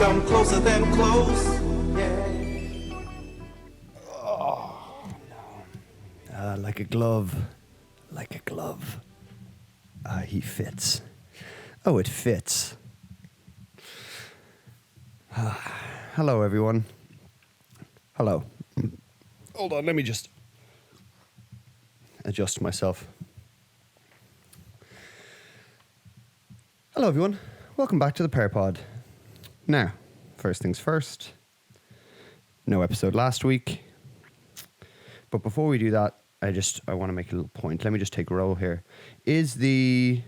come closer than close. Like a glove. Like a glove. He fits. Oh, it fits. Hello, everyone. Hello. Hold on, let me just adjust myself. Hello, everyone. Welcome back to the Pear Pod. Now, first things first. No episode last week. But before we do that, I want to make a little point. Let me just take a roll here. Is the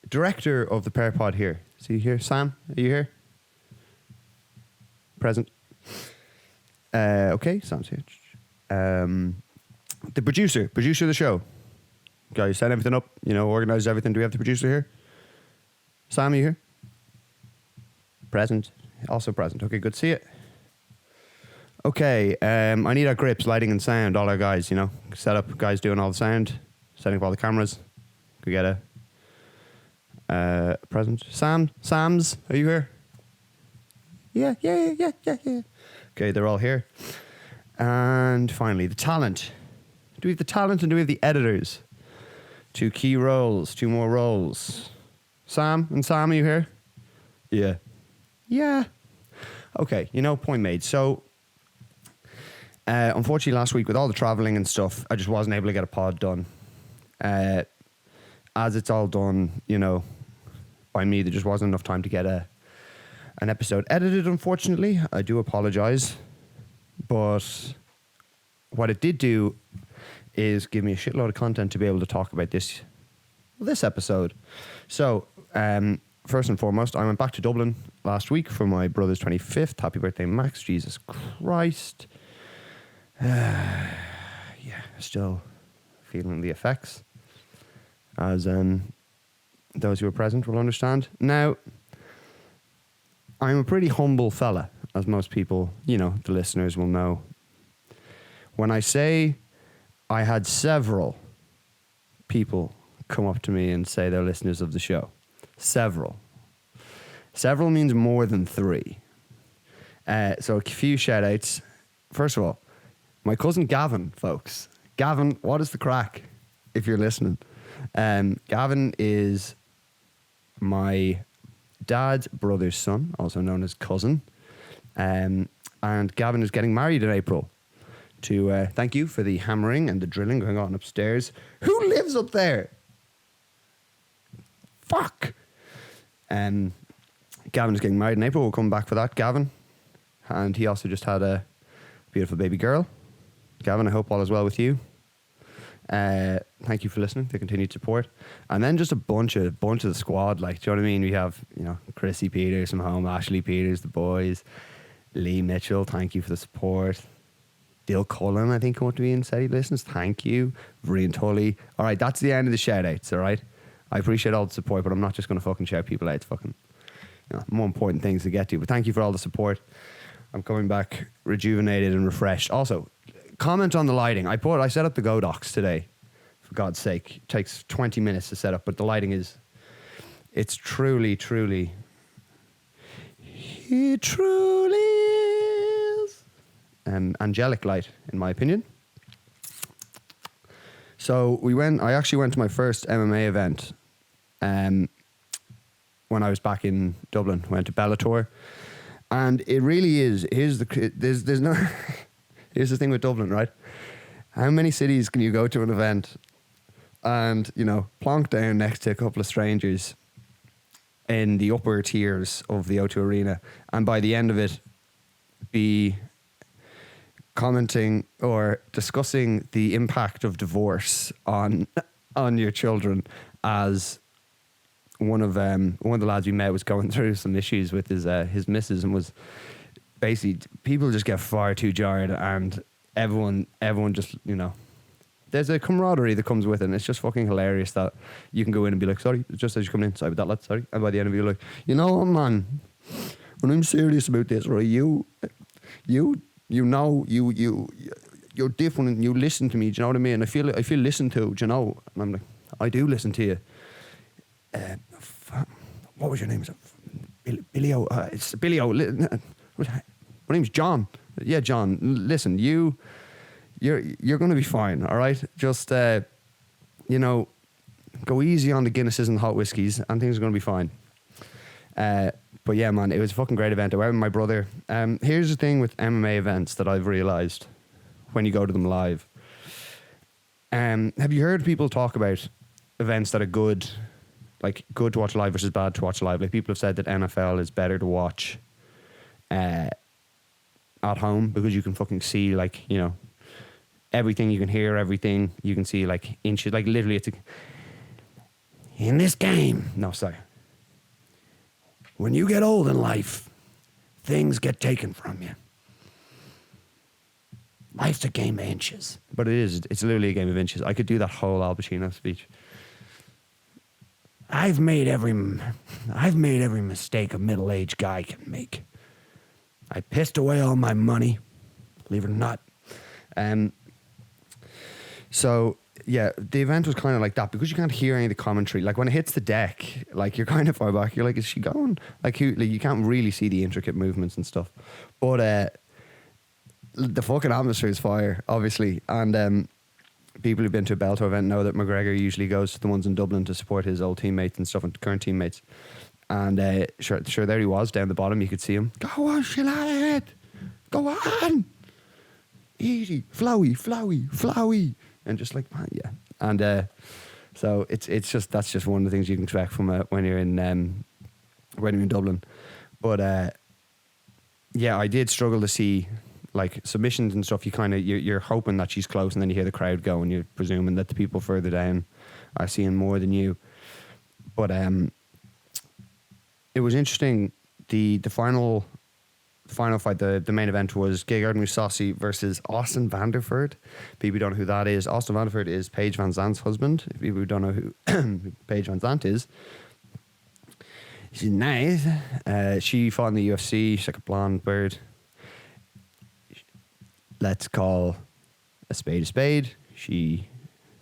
director of the Pear Pod here? Is he here? Sam, are you here? Present. Okay, Sam's here. The producer of the show. Guy who set everything up, organized everything. Do we have the producer here? Sam, are you here? Present. Also present. Okay, good to see you. Okay, I need our grips, lighting and sound, all our guys, set up, guys doing all the sound, setting up all the cameras. Could get a present. Sam's, are you here? Yeah. Okay, they're all here. And finally, the talent. Do we have the talent and do we have the editors? 2 key roles, 2 more roles. Sam, are you here? Yeah. Okay, point made. So, unfortunately, last week with all the traveling and stuff, I just wasn't able to get a pod done. As it's all done, by me, there just wasn't enough time to get an episode edited, unfortunately. I do apologize. But what it did do is give me a shitload of content to be able to talk about this episode. So, first and foremost, I went back to Dublin last week for my brother's 25th. Happy birthday, Max. Jesus Christ. Still feeling the effects, as those who are present will understand. Now, I'm a pretty humble fella, as most people, the listeners will know. When I say I had several people come up to me and say they're listeners of the show. Several means more than 3. So a few shout outs. First of all, my cousin Gavin, folks. Gavin, what is the crack, if you're listening? Gavin is my dad's brother's son, also known as cousin. And Gavin is getting married in April. To thank you for the hammering and the drilling going on upstairs. Who lives up there? Fuck. Gavin is getting married in April. We'll come back for that, Gavin. And he also just had a beautiful baby girl. Gavin, I hope all is well with you. Thank you for listening, the continued support. And then just a bunch of the squad, like, do you know what I mean? We have, Chrissy Peters from home, Ashley Peters, the boys, Lee Mitchell, thank you for the support. Dill Cullen, I think, come up to me and said he listens. Thank you. Vrian Tully. All right, that's the end of the shout outs, all right? I appreciate all the support, but I'm not just going to fucking shout people out. It's fucking, more important things to get to. But thank you for all the support. I'm coming back rejuvenated and refreshed. Also, comment on the lighting. I set up the Godox today. For God's sake, it takes 20 minutes to set up, but the lighting it's truly is angelic light, in my opinion. So I actually went to my first MMA event when I was back in Dublin. Went to Bellator, and it really is. Here's the thing with Dublin, right? How many cities can you go to an event and, plonk down next to a couple of strangers in the upper tiers of the O2 Arena, and by the end of it be commenting or discussing the impact of divorce on your children, as one of the lads we met was going through some issues with his missus, and was basically, people just get far too jarred, and everyone just, there's a camaraderie that comes with it, and it's just fucking hilarious that you can go in and be like, sorry, just as you come in, sorry about that, lad, sorry, and by the end of it you're like, man, when I'm serious about this, right, you're different, and you listen to me, do you know what I mean? I feel listened to, do you know? And I'm like, I do listen to you. What was your name? Billy O. It's Billy O. My name's John. Yeah, John. Listen, you're going to be fine. All right, just you know, go easy on the Guinnesses and hot whiskies, and things are going to be fine. But yeah, man, it was a fucking great event. I went with my brother. Here's the thing with MMA events that I've realised when you go to them live. Have you heard people talk about events that are good, like good to watch live versus bad to watch live? Like people have said that NFL is better to watch at home because you can fucking see, like, you know, everything. You can hear everything. You can see like inches, like literally it's in this game. No, sorry. When you get old in life, things get taken from you. Life's a game of inches. But it is. It's literally a game of inches. I could do that whole Al Pacino speech. I've made every mistake a middle-aged guy can make. I pissed away all my money, believe it or not. So yeah, the event was kind of like that because you can't hear any of the commentary. Like when it hits the deck, like you're kind of far back. You're like, is she going? Like you can't really see the intricate movements and stuff. But the fucking atmosphere is fire, obviously. And people who've been to a Bellator event know that McGregor usually goes to the ones in Dublin to support his old teammates and stuff and current teammates. And sure, there he was down the bottom. You could see him. Go on, Sinead. Go on. Easy, flowy. And just like, man, yeah. And so it's just, that's just one of the things you can expect from when you're in Dublin. But yeah, I did struggle to see like submissions and stuff. You're hoping that she's close, and then you hear the crowd go, and you're presuming that the people further down are seeing more than you. But it was interesting. The final fight, the main event was Gegard Mousasi versus Austin Vanderford. People don't know who that is. Austin Vanderford is Paige Van Zandt's husband. If people don't know who Paige Van Zandt is, she's nice. She fought in the UFC. She's like a blonde bird. Let's call a spade a spade. She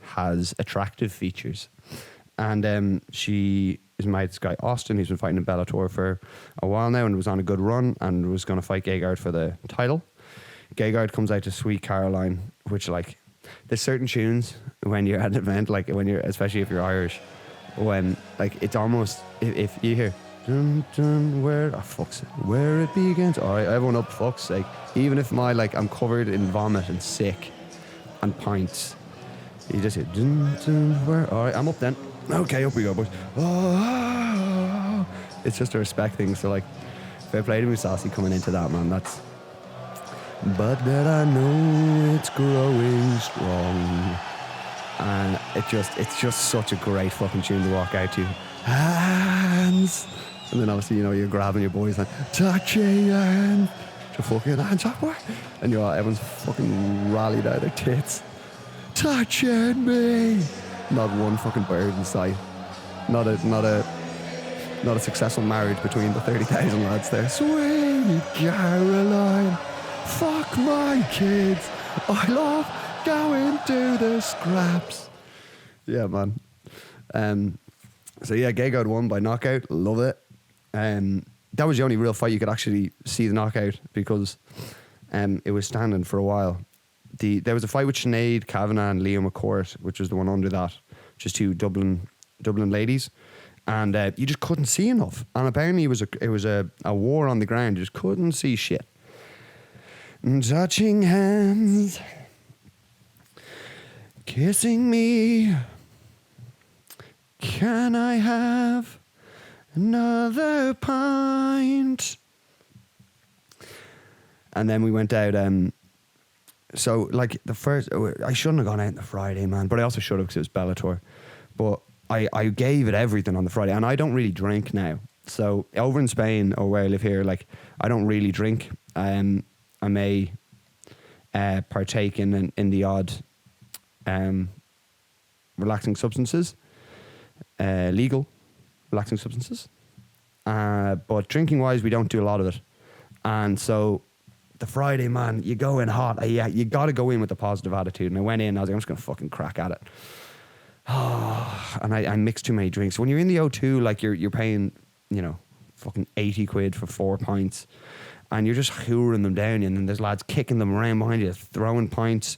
has attractive features. And she is married to this guy, Austin, who's been fighting in Bellator for a while now and was on a good run and was going to fight Gegard for the title. Gegard comes out to Sweet Caroline, which, like, there's certain tunes when you're at an event, like when you're, especially if you're Irish, when, like, it's almost, if you hear, dun, dun, where it begins. All right, everyone up, fuck's sake. Even if I'm covered in vomit and sick and pints, you just hear, dun, dun, where, all right, I'm up then. Okay, up we go, boys. Oh, it's just a respect thing. So, like, fair play to Mousasi coming into that, man. That's. But that I know it's growing strong, and it's just such a great fucking tune to walk out to. Hands, and then obviously you're grabbing your boys and touching hands, to fucking hands up, and everyone's fucking rallied out their tits, touching me. Not one fucking bird in sight. Not a successful marriage between the 30,000 lads there. Sweet Caroline, fuck my kids. I love going to the scraps. Yeah, man. So yeah, Gegard won by knockout. Love it. That was the only real fight you could actually see the knockout because it was standing for a while. There was a fight with Sinead Kavanagh and Leo McCourt, which was the one under that, just two Dublin ladies, and you just couldn't see enough. And apparently it was a war on the ground. You just couldn't see shit. And touching hands, kissing me. Can I have another pint? And then we went out. So, like, the first, I shouldn't have gone out on the Friday, man, but I also should have because it was Bellator. But I gave it everything on the Friday, and I don't really drink now. So, over in Spain, or where I live here, like, I don't really drink. I may partake in the odd relaxing substances, legal relaxing substances. But drinking-wise, we don't do a lot of it. And so, the Friday, man, you go in hot. Yeah, you got to go in with a positive attitude. And I went in, I was like, I'm just going to fucking crack at it. Oh, and I mixed too many drinks. When you're in the O2, like, you're paying, fucking 80 quid for 4 pints. And you're just hoovering them down, and then there's lads kicking them around behind you, throwing pints.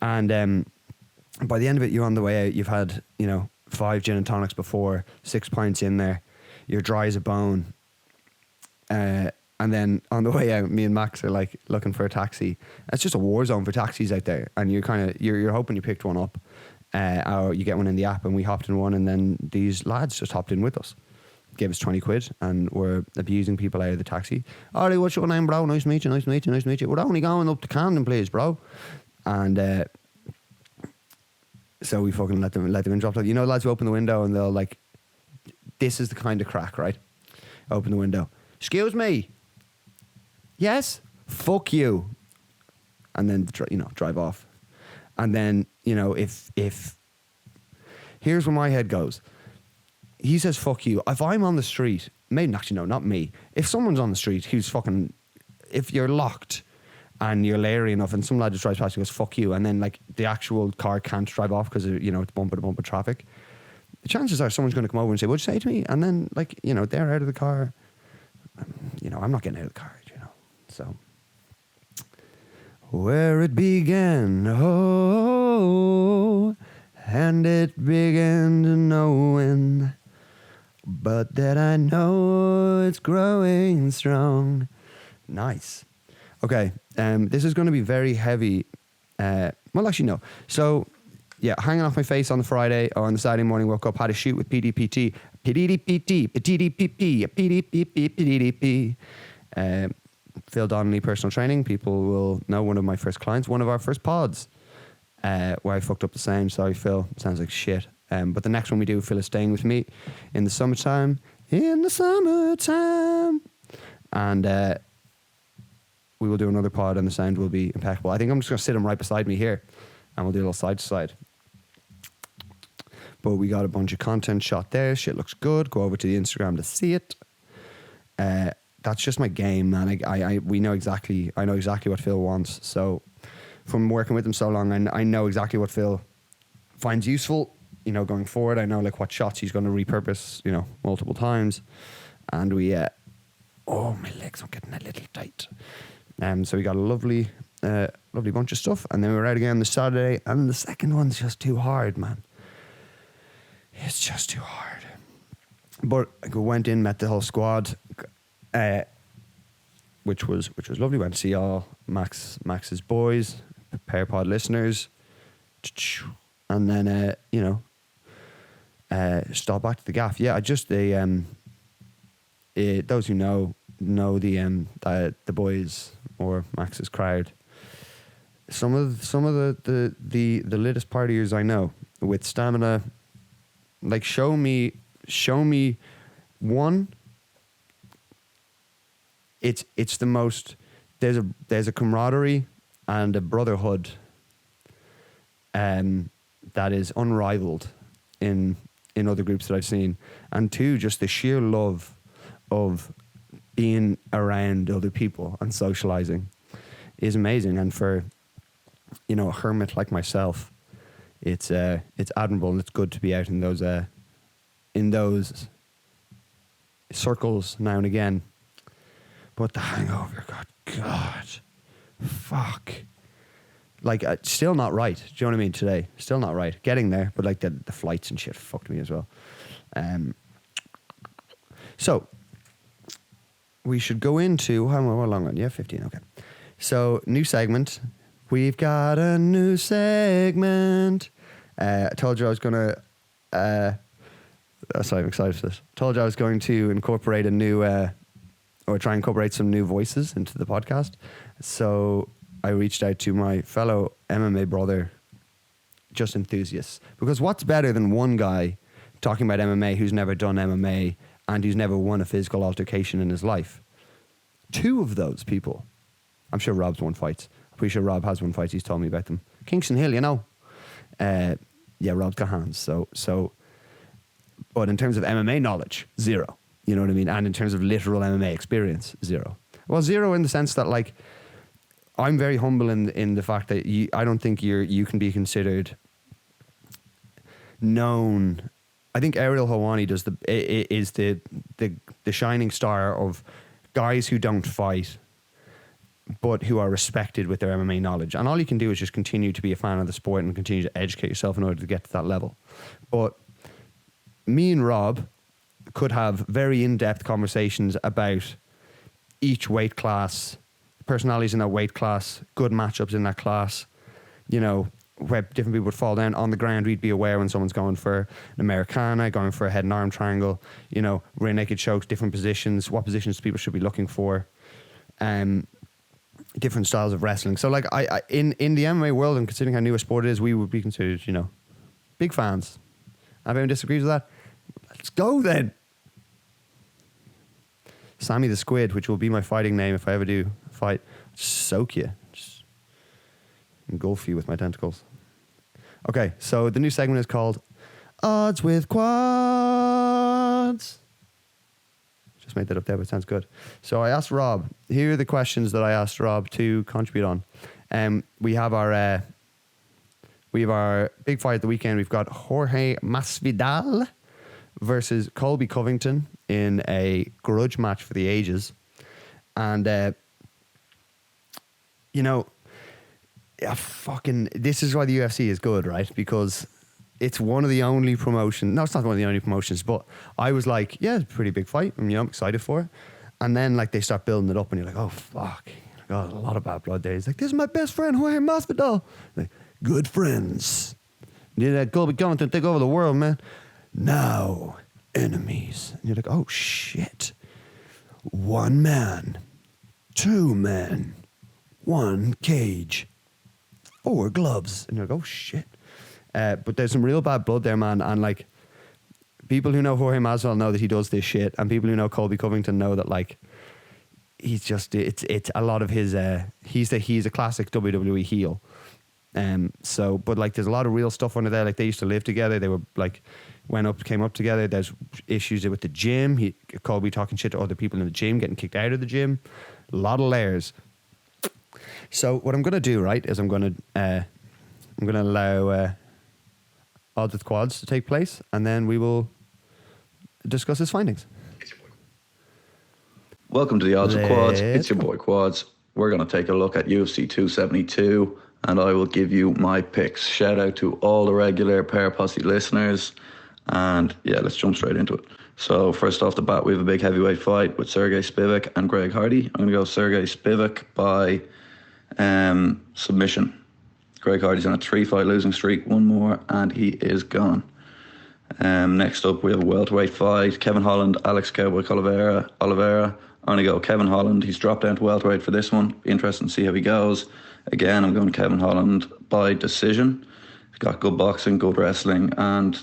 And by the end of it, you're on the way out. You've had, 5 gin and tonics before, 6 pints in there. You're dry as a bone. And then on the way out, me and Max are like looking for a taxi. It's just a war zone for taxis out there, and you're hoping you picked one up, or you get one in the app. And we hopped in one, and then these lads just hopped in with us, gave us 20 quid, and were abusing people out of the taxi. Ollie, what's your name, bro? Nice to meet you. Nice to meet you. Nice to meet you. We're only going up to Camden, please, bro. And so we fucking let them in, drop it. Lads who open the window and they'll like, this is the kind of crack, right? Open the window. Excuse me. Yes? Fuck you. And then, drive off. And then, if here's where my head goes. He says, fuck you. If I'm on the street, maybe actually, no, not me. If someone's on the street who's fucking, if you're locked and you're leery enough and some lad just drives past and goes, fuck you. And then like the actual car can't drive off because, it's bumper to bumper traffic. The chances are someone's going to come over and say, what'd you say to me? And then like, they're out of the car. I'm not getting out of the car, So, where it began, and it began to knowing, but that I know it's growing strong. Nice. Okay, this is going to be very heavy. Well, actually, no. So, yeah, hanging off my face on the Friday or on the Saturday morning, woke up, had a shoot with PDPT. Phil Donnelly personal training. People will know one of my first clients, one of our first pods, where I fucked up the sound. Sorry, Phil. Sounds like shit. But the next one we do, Phil is staying with me in the summertime. And we will do another pod and the sound will be impeccable. I think I'm just going to sit him right beside me here and we'll do a little side to side. But we got a bunch of content shot there. Shit looks good. Go over to the Instagram to see it. That's just my game, man. I know exactly what Phil wants. So from working with him so long, I know exactly what Phil finds useful, going forward. I know like what shots he's going to repurpose, multiple times. And we, my legs are getting a little tight. So we got a lovely bunch of stuff. And then we were out again this Saturday. And the second one's just too hard, man. It's just too hard. But I went in, met the whole squad, which was lovely. Went to see all Max's boys, Pear pod listeners, and then stop back to the gaff. Yeah, I just those who know the boys or Max's crowd. Some of the latest partiers I know with stamina. Like show me one. It's the most. There's a camaraderie and a brotherhood. That is unrivaled in other groups that I've seen, and two, just the sheer love of being around other people and socializing is amazing. And for a hermit like myself, it's admirable and it's good to be out in those circles now and again. But the hangover, God, fuck. Like, still not right. Do you know what I mean? Today, still not right. Getting there, but like the flights and shit fucked me as well. So we should go into how long on? Yeah, 15. Okay. So new segment. We've got a new segment. I told you I was gonna. Sorry, I'm excited for this. Told you I was going to incorporate a new, or try and incorporate some new voices into the podcast. So I reached out to my fellow MMA brother, just enthusiasts. Because what's better than one guy talking about MMA who's never done MMA and who's never won a physical altercation in his life? Two of those people. I'm sure Rob's won fights. I'm pretty sure Rob has won fights. He's told me about them. Kingston Hill, yeah, Rob's got hands. So, but in terms of MMA knowledge, zero. You know what I mean? And in terms of literal MMA experience, zero. Well, zero in the sense that, like, I'm very humble in the fact that I don't think you can be considered known I think Ariel Helwani is the shining star of guys who don't fight, but who are respected with their MMA knowledge. And all you can do is just continue to be a fan of the sport and continue to educate yourself in order to get to that level. But me and Rob could have very in-depth conversations about each weight class, personalities in that weight class, good matchups in that class, you know, where different people would fall down on the ground. We'd be aware when someone's going for an Americana, going for a head and arm triangle, you know, rear naked chokes, different positions, what positions people should be looking for, different styles of wrestling. So like I in the MMA world, and considering how new a sport it is, we would be considered, you know, big fans. If anyone disagrees with that, let's go then. Sammy the Squid, which will be my fighting name if I ever do fight, soak you. Just engulf you with my tentacles. Okay, so the new segment is called Odds with Quads. Just made that up there, but it sounds good. So I asked Rob, here are the questions that I asked Rob to contribute on. We have our big fight of the weekend. We've got Jorge Masvidal versus Colby Covington in a grudge match for the ages. And, you know, this is why the UFC is good, right? Because it's one of the only promotions. No, it's not one of the only promotions, but I was like, yeah, it's a pretty big fight. I'm excited for it. And then, like, they start building it up, and you're like, oh, fuck. Got a lot of bad blood there. He's like, this is my best friend, Jorge Masvidal. Like, good friends. Yeah, Colby Covington take over the world, man. Now, enemies. And you're like, oh, shit. 1 man, 2 men, 1 cage, 4 gloves. And you're like, oh, shit. But there's some real bad blood there, man. And, like, people who know Jorge Masvidal know that he does this shit. And people who know Colby Covington know that, like, he's just, it's a lot of his, he's a classic WWE heel. So, but, like, there's a lot of real stuff under there. Like, they used to live together. They were, like, came up together. There's issues with the gym. Colby talking shit to other people in the gym, getting kicked out of the gym. A lot of layers. So what I'm going to do, right, is I'm going to allow Odds with Quads to take place, and then we will discuss his findings. Welcome to the Odds with Quads. It's your boy Quads. We're going to take a look at UFC 272, and I will give you my picks. Shout out to all the regular Pear Posse listeners, and yeah, let's jump straight into it. So first off the bat, we have a big heavyweight fight with Sergey Spivak and Greg Hardy. I'm going to go Sergey Spivak by submission. Greg Hardy's on a 3-fight losing streak, 1 more, and he is gone. Next up, we have a welterweight fight. Kevin Holland, Alex Cowboy Oliveira. I'm going to go Kevin Holland. He's dropped down to welterweight for this one. Be interesting to see how he goes. Again, I'm going Kevin Holland by decision. He's got good boxing, good wrestling, and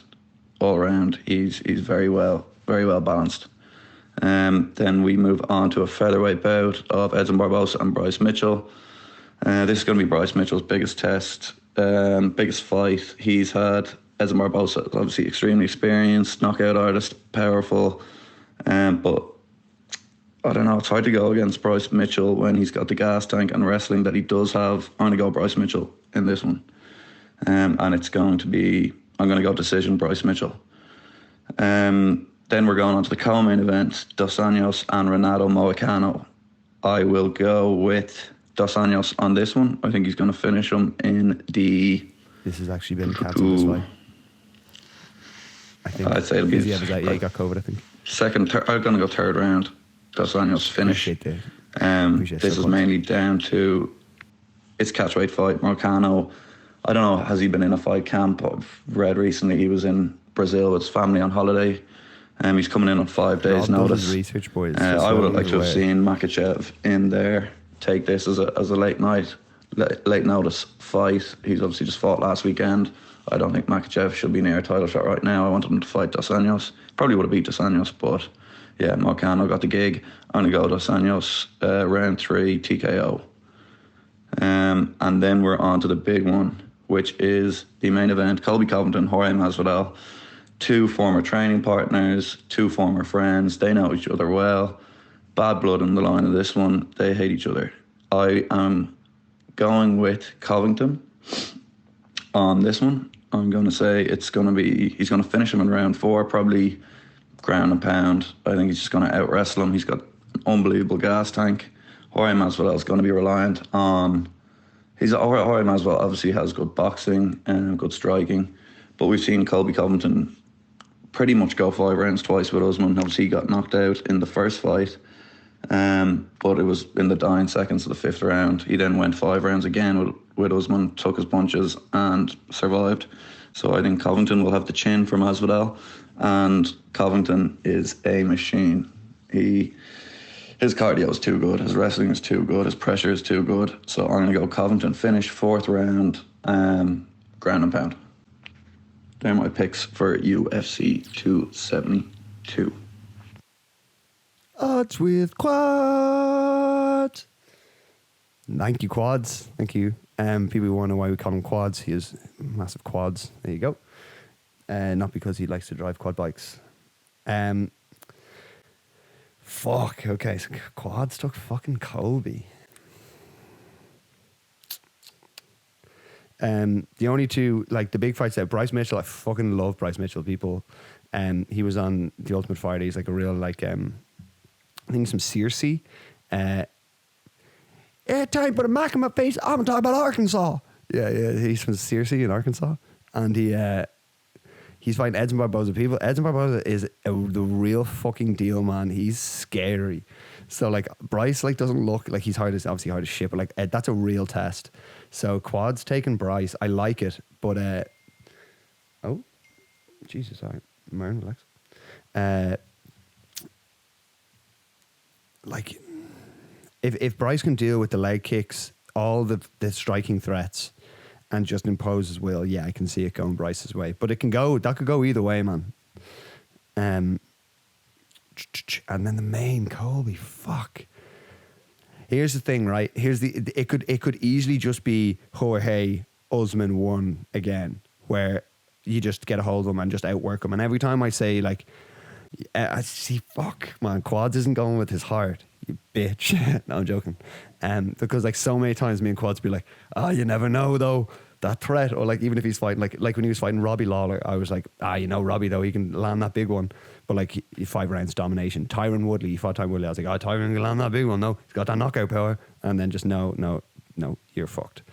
all around, he's very well balanced. Then we move on to a featherweight bout of Edson Barbosa and Bryce Mitchell. This is going to be Bryce Mitchell's biggest test, biggest fight he's had. Edson Barbosa is obviously extremely experienced, knockout artist, powerful, but I don't know, it's hard to go against Bryce Mitchell when he's got the gas tank and wrestling that he does have. I'm going to go Bryce Mitchell in this one. And it's going to be, I'm going to go decision Bryce Mitchell. Then we're going on to the co-main event, Dos Anjos and Renato Moicano. I will go with Dos Anjos on this one. I think he's going to finish him in the... This has actually been cancelled this way. I think I'd say it'll be... Yeah, he got COVID, I think. I'm going to go third round. Dos Anjos finish. This is mainly down to it's catchweight fight. Moicano, I don't know, has he been in a fight camp? I've read recently he was in Brazil with his family on holiday. He's coming in on 5 days notice. Research, boys. I would have liked to have seen Makhachev in there. Take this as a late notice fight. He's obviously just fought last weekend. I don't think Makhachev should be near a title shot right now. I wanted him to fight Dos Anjos. Probably would have beat Dos Anjos, but yeah, Moicano got the gig. I'm going to go Dos Anjos, round 3, TKO. And then we're on to the big one, which is the main event, Colby Covington, Jorge Masvidal. 2 former training partners, 2 former friends. They know each other well. Bad blood in the line of this one. They hate each other. I am going with Covington on this one. I'm going to say he's going to finish him in round 4, probably ground and pound. I think he's just going to out wrestle him. He's got an unbelievable gas tank. Jorge Masvidal is going to be reliant on. Jorge Masvidal obviously has good boxing and good striking, but we've seen Colby Covington pretty much go 5 rounds twice with Usman. Obviously, he got knocked out in the first fight, but it was in the dying seconds of the 5th round. He then went 5 rounds again with Usman, took his punches and survived. So I think Covington will have the chin for Masvidal, and Covington is a machine. His cardio is too good, his wrestling is too good, his pressure is too good. So I'm going to go Covington finish 4th round, ground and pound. They're my picks for UFC 272. Odds with Quads. Thank you, Quads. Thank you. People wonder why we call him Quads. He has massive quads. There you go. Not because he likes to drive quad bikes. Fuck. Okay, so Quads took fucking Colby. The only two, like the big fights that Bryce Mitchell, I fucking love Bryce Mitchell, people. He was on The Ultimate Fighter. He's like a real, like, I think some Searcy. Time put a mac in my face. I'm talking about Arkansas. Yeah, he's from Searcy in Arkansas. And he's fighting Edson Barboza. People, Edson Barboza is the real fucking deal, man. He's scary. So, like, Bryce, like, doesn't look like he's obviously hard as shit, but, like, that's a real test. So, Quad's taking Bryce. I like it, but, oh, Jesus, sorry. Marin, relax. Like, if Bryce can deal with the leg kicks, all the striking threats, and just impose his will, yeah, I can see it going Bryce's way. But that could go either way, man. And then the main Colby, fuck. Here's the thing, right? It could easily just be Jorge Usman 1 again, where you just get a hold of him and just outwork him. And every time I say, like, I see, fuck, man, Quads isn't going with his heart, you bitch. No, I'm joking. Because, like, so many times me and Quads be like, you never know though, that threat. Or, like, even if he's fighting, like when he was fighting Robbie Lawler, I was like, Robbie though, he can land that big one. But, like, 5 rounds domination. Tyron Woodley, he fought Tyron Woodley. I was like, Tyron can land that big one. No, he's got that knockout power. And then just no, you're fucked.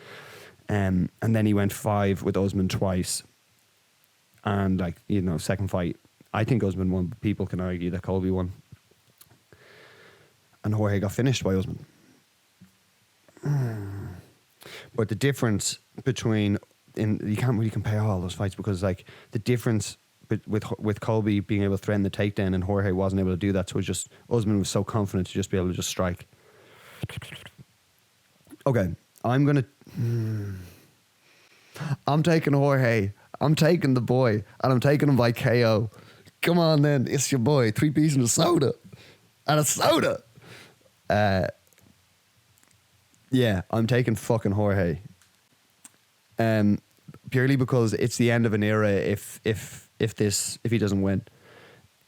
And then he went 5 with Usman twice. And, like, second fight, I think Usman won. People can argue that Colby won. And Jorge got finished by Usman. But the difference between, you can't really compare all those fights, because, like, the difference with Colby being able to threaten the takedown and Jorge wasn't able to do that. So it was just, Usman was so confident to just be able to just strike. Okay, I'm taking Jorge. I'm taking the boy, and I'm taking him by KO. Come on then, it's your boy, 3 pieces and a soda. And a soda. Yeah, I'm taking fucking Jorge. Purely because it's the end of an era. If he doesn't win,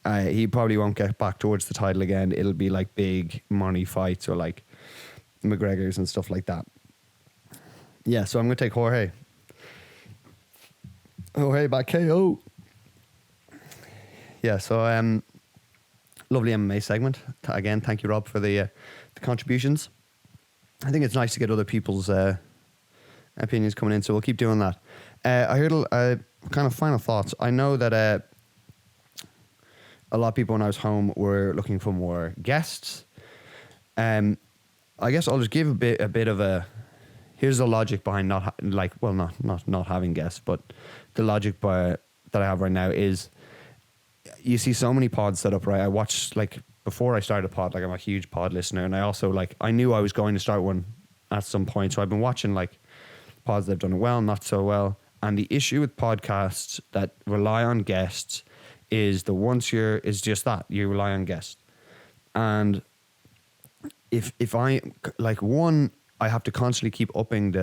he probably won't get back towards the title again. It'll be like big money fights or like McGregor's and stuff like that. Yeah, so I'm gonna take Jorge. Jorge by KO. Yeah, so lovely MMA segment. Again, thank you, Rob, for the contributions. I think it's nice to get other people's opinions coming in, so we'll keep doing that. I heard kind of final thoughts. I know that a lot of people when I was home were looking for more guests. I guess I'll just give a bit of a. Here's the logic behind not having guests, but the logic that I have right now is, you see so many pods set up, right? I watched, like, before I started a pod, like, I'm a huge pod listener, and I also, like, I knew I was going to start one at some point, so I've been watching, like, pods that have done well, not so well. And the issue with podcasts that rely on guests is is just that you rely on guests. And if I, like, one, I have to constantly keep upping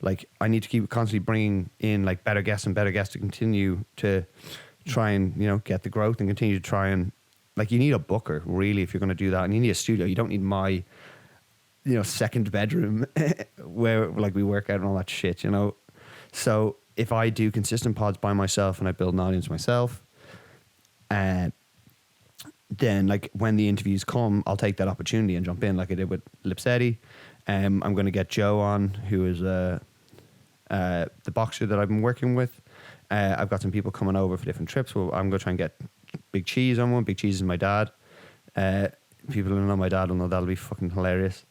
I need to keep constantly bringing in, like, better guests to continue to try and, get the growth and continue to try and, like, you need a booker, really, if you're going to do that. And you need a studio. You don't need my, second bedroom where, like, we work out and all that shit, So if I do consistent pods by myself and I build an audience myself, then like when the interviews come, I'll take that opportunity and jump in like I did with Lipsetti. I'm going to get Joe on, who is the boxer that I've been working with. I've got some people coming over for different trips. Well, I'm going to try and get Big Cheese on one. Big Cheese is my dad. People who know my dad will know that'll be fucking hilarious.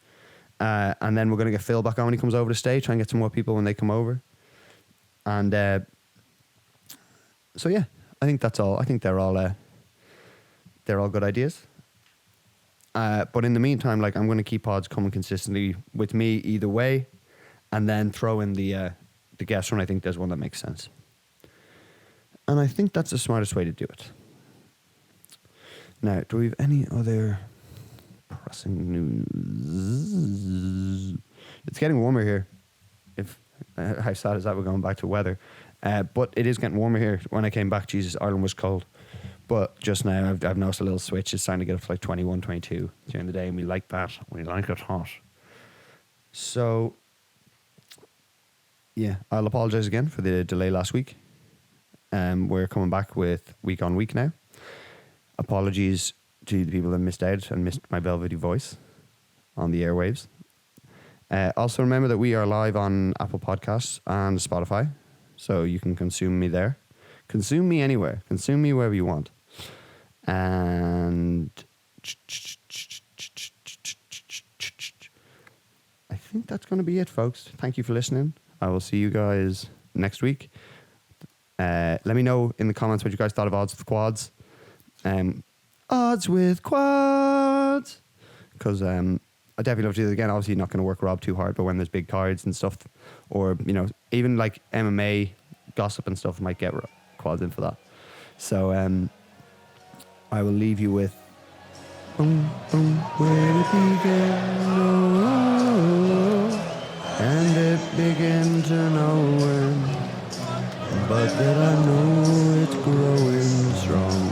And then we're going to get Phil back on when he comes over to stay, try and get some more people when they come over. And so yeah, I think that's all. I think they're all good ideas. But in the meantime, like I'm going to keep pods coming consistently with me either way, and then throw in the guest when I think there's one that makes sense. And I think that's the smartest way to do it. Now, do we have any other pressing news? It's getting warmer here. How sad is that? We're going back to weather. But it is getting warmer here. When I came back, Jesus, Ireland was cold. But just now, I've noticed a little switch. It's starting to get up to like 21, 22 during the day, and we like that. We like it hot. So, yeah, I'll apologise again for the delay last week. We're coming back with week on week now. Apologies to the people that missed out and missed my velvety voice on the airwaves. Also remember that we are live on Apple Podcasts and Spotify, so you can consume me there. Consume me anywhere. Consume me wherever you want. And I think that's going to be it, folks. Thank you for listening. I will see you guys next week. Let me know in the comments what you guys thought of Odds with Quads. Odds with Quads. Because I definitely love to do it again. Obviously, not going to work Rob too hard, but when there's big cards and stuff, or, you know, even like MMA gossip and stuff, might get Quads in for that. So I will leave you with where it began, and it began to know when, but that I know it's growing strong.